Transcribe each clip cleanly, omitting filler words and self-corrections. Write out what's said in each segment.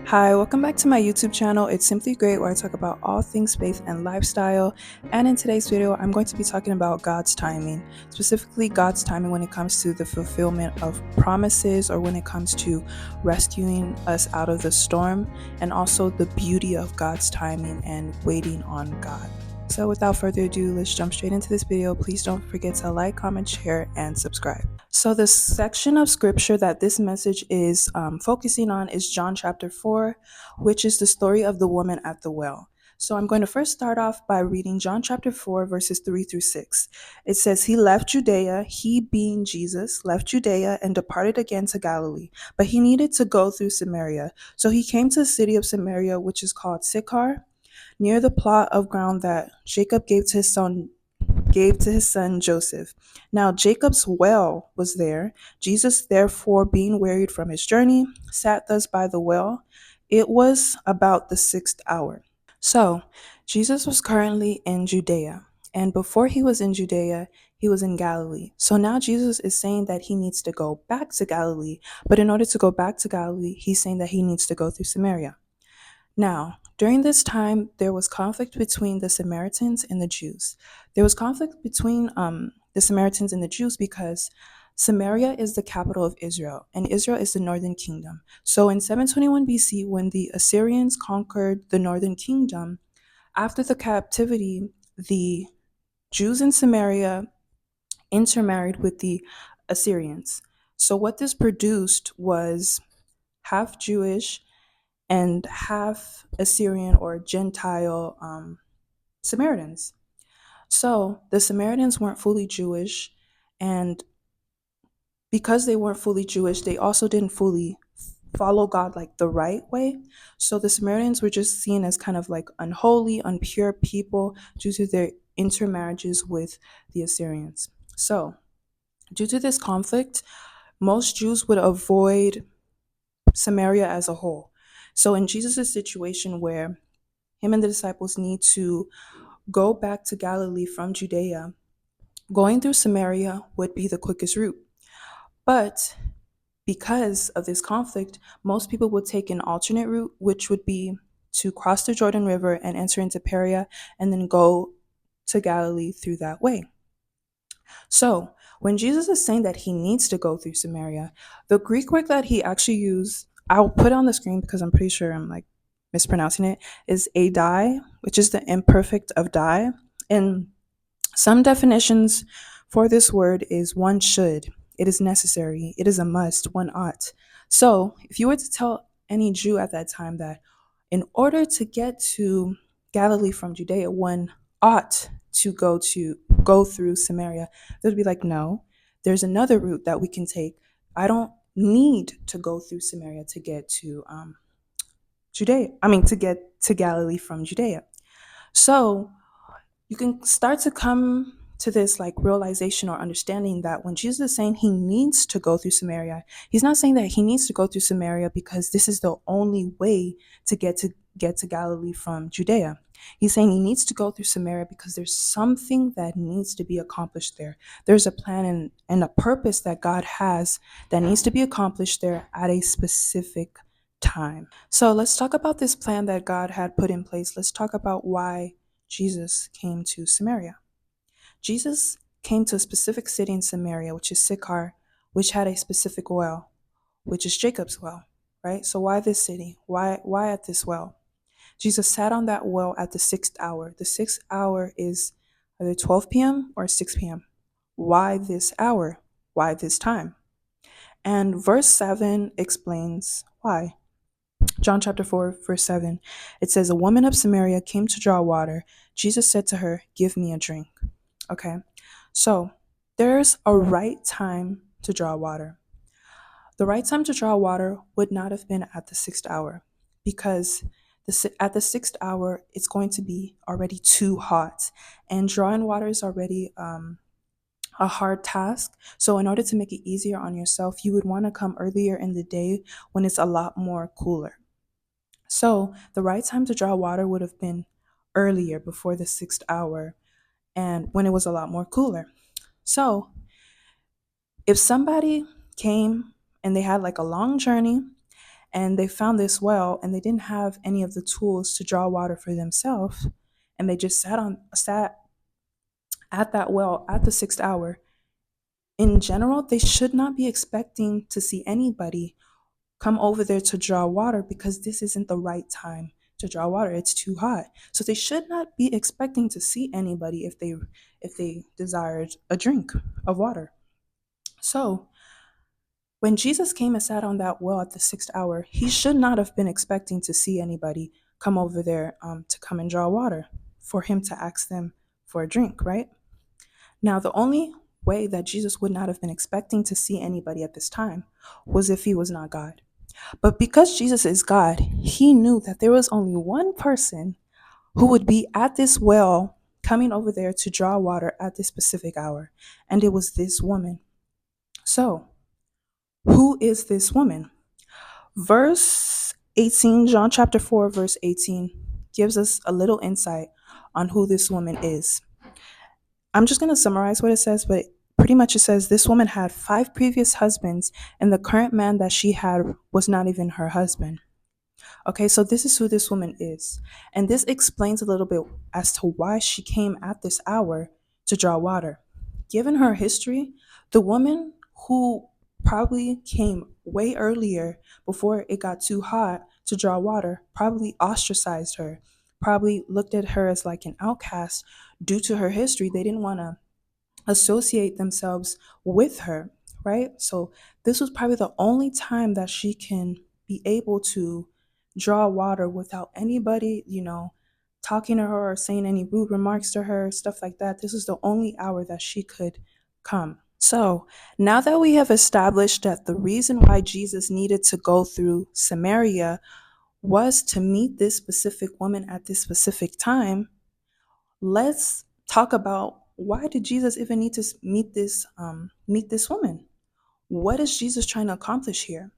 Hi, welcome back to my YouTube channel. It's Simply Great, where I talk about all things faith and lifestyle. And in today's video, I'm going to be talking about God's timing, specifically God's timing when it comes to the fulfillment of promises or when it comes to rescuing us out of the storm, and also the beauty of God's timing and waiting on God. So without further ado, let's jump straight into this video. Please don't forget to like, comment, share, and subscribe. So the section of scripture that this message is focusing on is John chapter 4, which is the story of the woman at the well. So I'm going to first start off by reading John chapter 4, verses 3 through 6. It says, "He left Judea, he being Jesus, left Judea and departed again to Galilee. But he needed to go through Samaria. So he came to the city of Samaria, which is called Sychar, near the plot of ground that Jacob gave to his son Joseph. Now Jacob's well was there. Jesus, therefore, being wearied from his journey, sat thus by the well. It was about the 6th hour. So Jesus was currently in Judea. And before he was in Judea, he was in Galilee. So now Jesus is saying that he needs to go back to Galilee. But in order to go back to Galilee, he's saying that he needs to go through Samaria. Now, during this time, there was conflict between the Samaritans and the Jews. There was conflict between the Samaritans and the Jews because Samaria is the capital of Israel, and Israel is the northern kingdom. So in 721 BC, when the Assyrians conquered the northern kingdom, after the captivity, the Jews in Samaria intermarried with the Assyrians. So what this produced was half Jewish and half Assyrian or Gentile Samaritans. So the Samaritans weren't fully Jewish, and because they weren't fully Jewish, they also didn't fully follow God like the right way. So the Samaritans were just seen as kind of like unholy, impure people due to their intermarriages with the Assyrians. So, due to this conflict, most Jews would avoid Samaria as a whole. So in Jesus' situation where him and the disciples need to go back to Galilee from Judea, going through Samaria would be the quickest route. But because of this conflict, most people would take an alternate route, which would be to cross the Jordan River and enter into Perea and then go to Galilee through that way. So when Jesus is saying that he needs to go through Samaria, the Greek word that he actually used, I'll put it on the screen because I'm pretty sure I'm like mispronouncing it, is adai, which is the imperfect of die. And some definitions for this word is one should, it is necessary, it is a must, one ought. So if you were to tell any Jew at that time that in order to get to Galilee from Judea, one ought to go through Samaria, they'd be like, no, there's another route that we can take. I don't need to go through Samaria to get to to get to Galilee from Judea. So you can start to come to this like realization or understanding that when Jesus is saying he needs to go through Samaria, he's not saying that he needs to go through Samaria because this is the only way to get to Galilee from Judea. He's saying he needs to go through Samaria because there's something that needs to be accomplished there. There's a plan and a purpose that God has that needs to be accomplished there at a specific time. So let's talk about this plan that God had put in place. Let's talk about why Jesus came to Samaria. Jesus came to a specific city in Samaria, which is Sychar, which had a specific well, which is Jacob's well, right? So why this city? Why at this well? Jesus sat on that well at the 6th hour. The 6th hour is either 12 p.m. or 6 p.m. Why this hour? Why this time? And verse 7 explains why. John chapter 4, verse 7, it says, "A woman of Samaria came to draw water. Jesus said to her, 'Give me a drink.'" Okay, so there's a right time to draw water. The right time to draw water would not have been at the 6th hour because at the 6th hour, it's going to be already too hot. And drawing water is already a hard task. So in order to make it easier on yourself, you would want to come earlier in the day when it's a lot more cooler. So the right time to draw water would have been earlier before the 6th hour and when it was a lot more cooler. So if somebody came and they had like a long journey And they found this well, and they didn't have any of the tools to draw water for themselves. And they just sat at that well at the sixth hour. In general, they should not be expecting to see anybody come over there to draw water because this isn't the right time to draw water. It's too hot. So they should not be expecting to see anybody if they desired a drink of water. So when Jesus came and sat on that well at the sixth hour, he should not have been expecting to see anybody come over there to come and draw water for him to ask them for a drink, right? Now, the only way that Jesus would not have been expecting to see anybody at this time was if he was not God. But because Jesus is God, he knew that there was only one person who would be at this well coming over there to draw water at this specific hour, and it was this woman. So, who is this woman? Verse 18, John chapter 4, verse 18, gives us a little insight on who this woman is. I'm just going to summarize what it says, but pretty much it says this woman had 5 previous husbands, and the current man that she had was not even her husband. Okay, so this is who this woman is. And this explains a little bit as to why she came at this hour to draw water. Given her history, the woman who probably came way earlier before it got too hot to draw water probably ostracized her, probably looked at her as like an outcast due to her history. They didn't want to associate themselves with her, right? So this was probably the only time that she can be able to draw water without anybody, talking to her or saying any rude remarks to her, stuff like that. This is the only hour that she could come. So now that we have established that the reason why Jesus needed to go through Samaria was to meet this specific woman at this specific time, let's talk about why did Jesus even need to meet this woman? What is Jesus trying to accomplish here?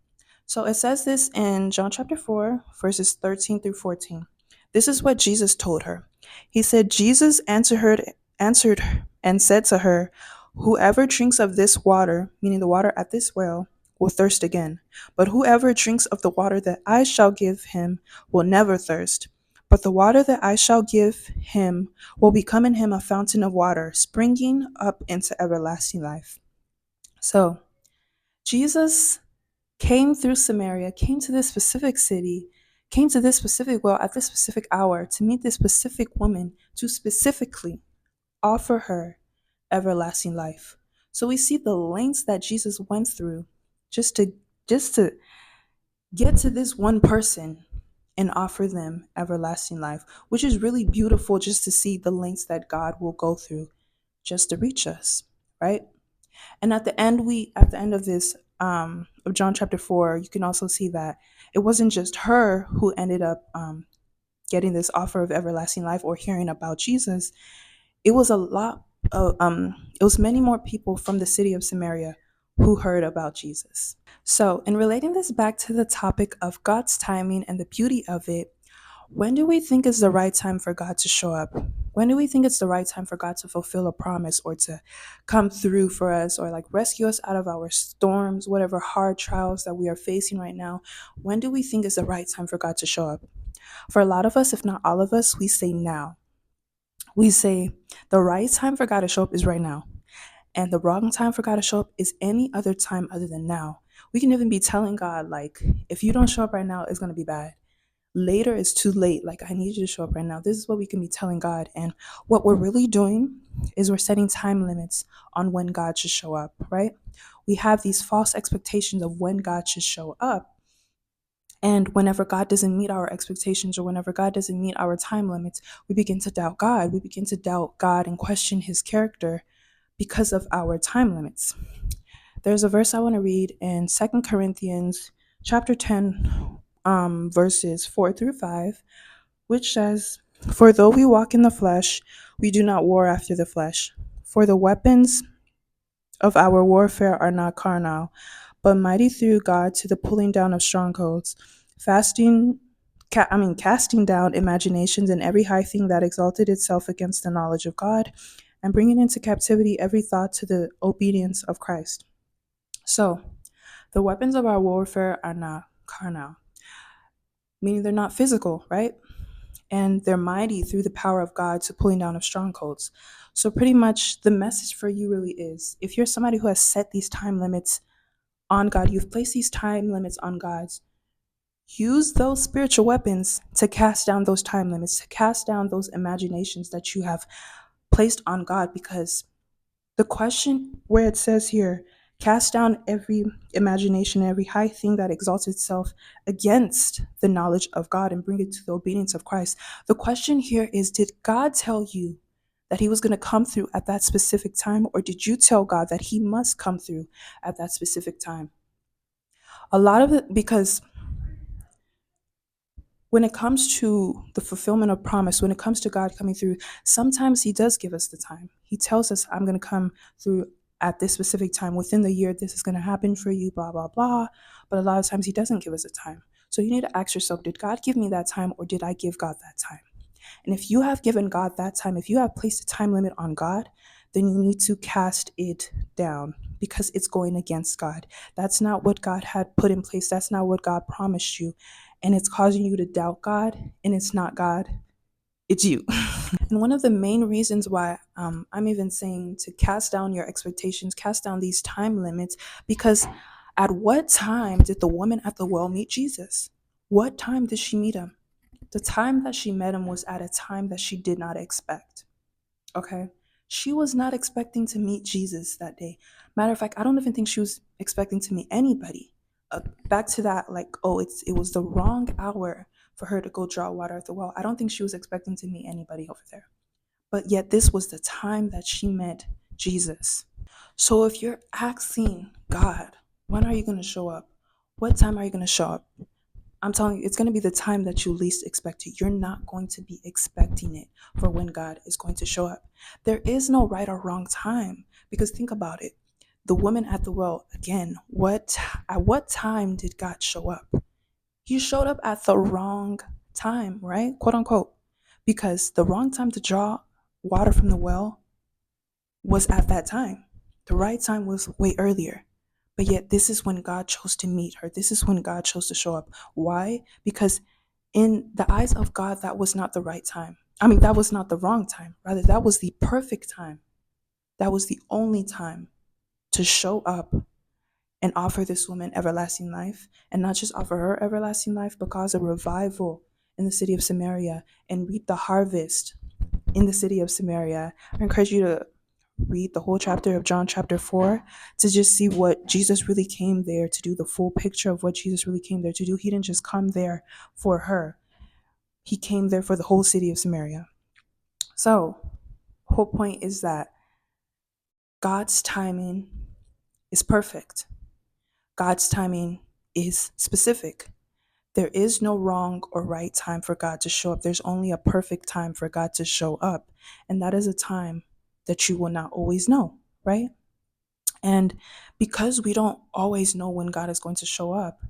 So it says this in John chapter 4, verses 13 through 14. This is what Jesus told her. He said, Jesus answered and said to her, whoever drinks of this water, meaning the water at this well, will thirst again. But whoever drinks of the water that I shall give him will never thirst. But the water that I shall give him will become in him a fountain of water, springing up into everlasting life. So, Jesus came through Samaria, came to this specific city, came to this specific well at this specific hour to meet this specific woman to specifically offer her everlasting life. So we see the lengths that Jesus went through just to get to this one person and offer them everlasting life, which is really beautiful just to see the lengths that God will go through just to reach us, right? And at the end of this of John chapter 4, you can also see that it wasn't just her who ended up getting this offer of everlasting life or hearing about Jesus. It was a lot of it was many more people from the city of Samaria who heard about Jesus. So, in relating this back to the topic of God's timing and the beauty of it, when do we think is the right time for God to show up? When do we think it's the right time for God to fulfill a promise or to come through for us or like rescue us out of our storms, whatever hard trials that we are facing right now? When do we think is the right time for God to show up? For a lot of us, if not all of us, we say now. We say the right time for God to show up is right now. And the wrong time for God to show up is any other time other than now. We can even be telling God, like, if you don't show up right now, it's going to be bad. Later is too late. Like, I need you to show up right now. This is what we can be telling God. And what we're really doing is we're setting time limits on when God should show up, right? We have these false expectations of when God should show up. And whenever God doesn't meet our expectations or whenever God doesn't meet our time limits, we begin to doubt God. We begin to doubt God and question his character because of our time limits. There's a verse I want to read in 2 Corinthians chapter 10, verses 4 through 5, which says, for though we walk in the flesh, we do not war after the flesh. For the weapons of our warfare are not carnal, but mighty through God to the pulling down of strongholds, casting down imaginations and every high thing that exalted itself against the knowledge of God, and bringing into captivity every thought to the obedience of Christ. So, the weapons of our warfare are not carnal, meaning they're not physical, right? And they're mighty through the power of God to pulling down of strongholds. So pretty much the message for you really is, if you're somebody who has set these time limits on God, you've placed these time limits on God's, use those spiritual weapons to cast down those time limits, to cast down those imaginations that you have placed on God. Because the question where it says here, cast down every imagination, every high thing that exalts itself against the knowledge of God and bring it to the obedience of Christ. The question here is, did God tell you that he was going to come through at that specific time, or did you tell God that he must come through at that specific time? A lot of it, because when it comes to the fulfillment of promise, when it comes to God coming through, sometimes he does give us the time. He tells us, I'm going to come through at this specific time. Within the year, this is going to happen for you, blah, blah, blah. But a lot of times he doesn't give us a time. So you need to ask yourself, did God give me that time, or did I give God that time? And if you have given God that time, if you have placed a time limit on God, then you need to cast it down, because it's going against God. That's not what God had put in place. That's not what God promised you. And it's causing you to doubt God, and it's not God, it's you. And one of the main reasons why I'm even saying to cast down your expectations, cast down these time limits, because at what time did the woman at the well meet Jesus? What time did she meet him? The time that she met him was at a time that she did not expect. Okay? She was not expecting to meet Jesus that day. Matter of fact, I don't even think she was expecting to meet anybody. Back to that, like, oh, it was the wrong hour for her to go draw water at the well. I don't think she was expecting to meet anybody over there. But yet, this was the time that she met Jesus. So if you're asking God, when are you going to show up? What time are you going to show up? I'm telling you, it's going to be the time that you least expect it. You're not going to be expecting it for when God is going to show up. There is no right or wrong time, because think about it. The woman at the well, again, at what time did God show up? He showed up at the wrong time, right? Quote unquote. Because the wrong time to draw water from the well was at that time. The right time was way earlier. But yet, this is when God chose to meet her. This is when God chose to show up. Why? Because in the eyes of God, that was not the right time. I mean, that was not the wrong time. Rather, that was the perfect time. That was the only time to show up and offer this woman everlasting life. And not just offer her everlasting life, but cause a revival in the city of Samaria and reap the harvest in the city of Samaria. I encourage you to read the whole chapter of John chapter 4 to just see what Jesus really came there to do, the full picture of what Jesus really came there to do. He didn't just come there for her. He came there for the whole city of Samaria. So, whole point is that God's timing is perfect. God's timing is specific. There is no wrong or right time for God to show up. There's only a perfect time for God to show up. And that is a time that you will not always know, right? And because we don't always know when God is going to show up,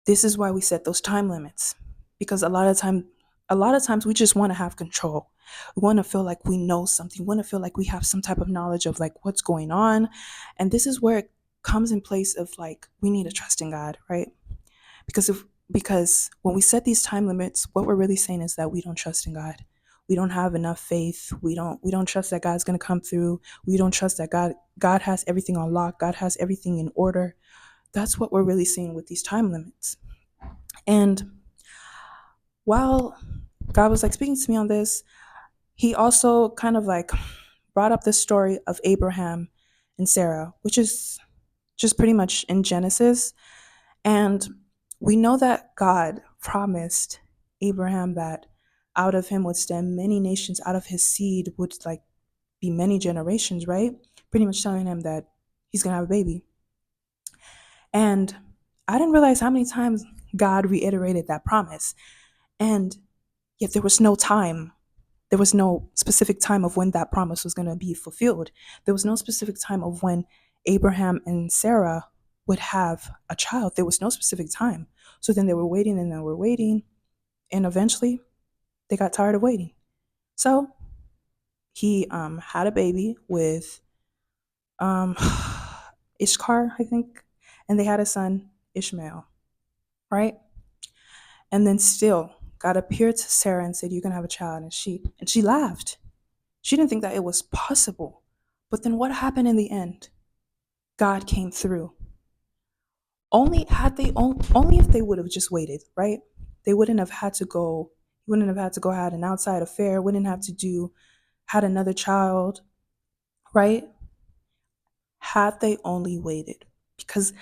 this is why we set those time limits. Because a lot of times we just want to have control. We want to feel like we know something. We want to feel like we have some type of knowledge of like what's going on. And this is where it comes in place of like we need to trust in God, right? Because when we set these time limits, what we're really saying is that we don't trust in God. We don't have enough faith. We don't trust that God's going to come through. We don't trust that God has everything on lock. God has everything in order. That's what we're really saying with these time limits. And while God was like speaking to me on this, he also kind of like brought up the story of Abraham and Sarah, which is just pretty much in Genesis. And we know that God promised Abraham that out of him would stem many nations, out of his seed would like be many generations, right? Pretty much telling him that he's gonna have a baby. And I didn't realize how many times God reiterated that promise. And yet there was no time. There was no specific time of when that promise was going to be fulfilled. There was no specific time of when Abraham and Sarah would have a child. There was no specific time. So then they were waiting and they were waiting. And eventually they got tired of waiting. So he had a baby with um, Ishkar, I think. And they had a son, Ishmael. right? And then still, God appeared to Sarah and said, "You're gonna have a child," and she laughed. She didn't think that it was possible. But then what happened in the end? God came through. Only if they would have just waited, right? They wouldn't have had to go. He wouldn't have had to go had an outside affair. Wouldn't have to do had another child, right? Had they only waited, because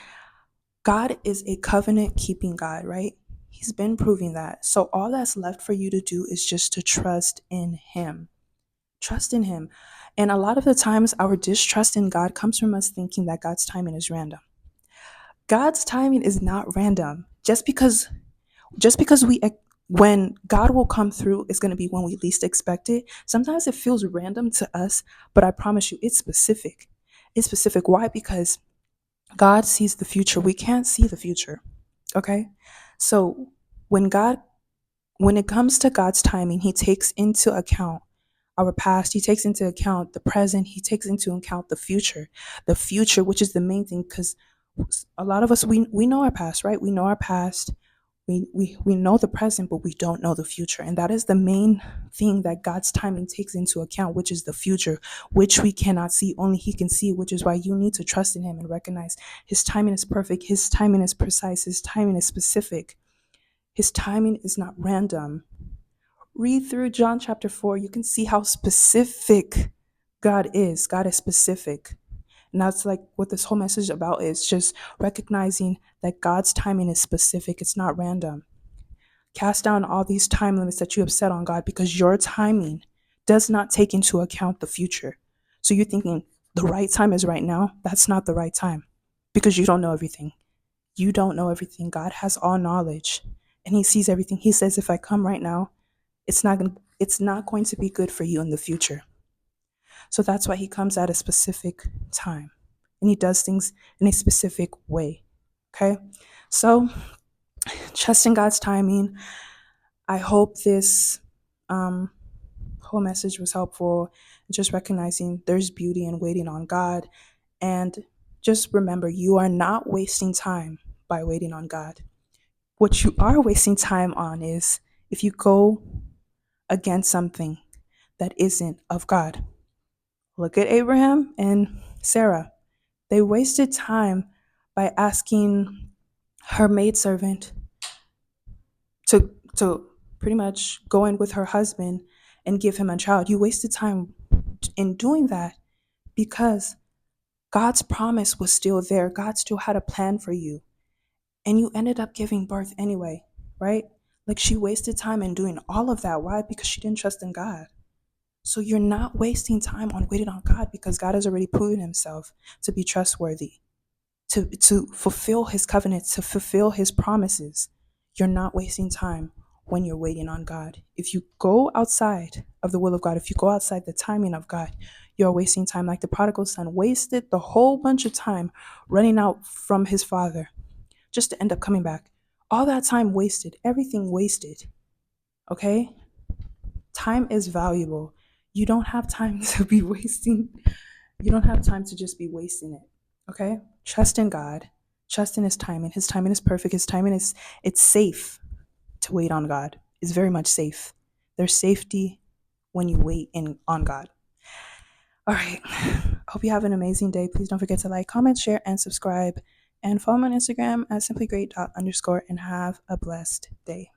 God is a covenant keeping God, right? He's been proving that. So all that's left for you to do is just to trust in Him. Trust in Him. And a lot of the times, our distrust in God comes from us thinking that God's timing is random. God's timing is not random. Just because when God will come through is going to be when we least expect it. Sometimes it feels random to us, but I promise you, it's specific. It's specific. Why? Because God sees the future. We can't see the future. Okay? So when God when it comes to God's timing, He takes into account our past, He takes into account the present, He takes into account the future. The future, which is the main thing, because a lot of us we know our past, right? We know our past. We know the present, but we don't know the future. And that is the main thing that God's timing takes into account, which is the future, which we cannot see. Only He can see, which is why you need to trust in Him and recognize His timing is perfect. His timing is precise. His timing is specific. His timing is not random. Read through John chapter 4. You can see how specific God is. God is specific. And that's like what this whole message about is, just recognizing that God's timing is specific. It's not random. Cast down all these time limits that you have set on God, because your timing does not take into account the future. So you're thinking the right time is right now. That's not the right time, because you don't know everything. You don't know everything. God has all knowledge and He sees everything. He says, if I come right now, it's not going to be good for you in the future. So that's why He comes at a specific time and He does things in a specific way. Okay? So trust in God's timing. I hope this whole message was helpful. Just recognizing there's beauty in waiting on God. And just remember, you are not wasting time by waiting on God. What you are wasting time on is if you go against something that isn't of God. Look at Abraham and Sarah. They wasted time by asking her maidservant to pretty much go in with her husband and give him a child. You wasted time in doing that because God's promise was still there. God still had a plan for you. And you ended up giving birth anyway, right? Like, she wasted time in doing all of that. Why? Because she didn't trust in God. So you're not wasting time on waiting on God, because God has already proven Himself to be trustworthy, to fulfill His covenant, to fulfill His promises. You're not wasting time when you're waiting on God. If you go outside of the will of God, if you go outside the timing of God, you're wasting time. Like the prodigal son wasted the whole bunch of time running out from his father just to end up coming back. All that time wasted, everything wasted. Okay? Time is valuable. You don't have time to be wasting. You don't have time to just be wasting it. Okay? Trust in God. Trust in His timing. His timing is perfect. His timing is, it's safe to wait on God. It's very much safe. There's safety when you wait on God. All right. Hope you have an amazing day. Please don't forget to like, comment, share, and subscribe. And follow me on Instagram at simplygreat_, and have a blessed day.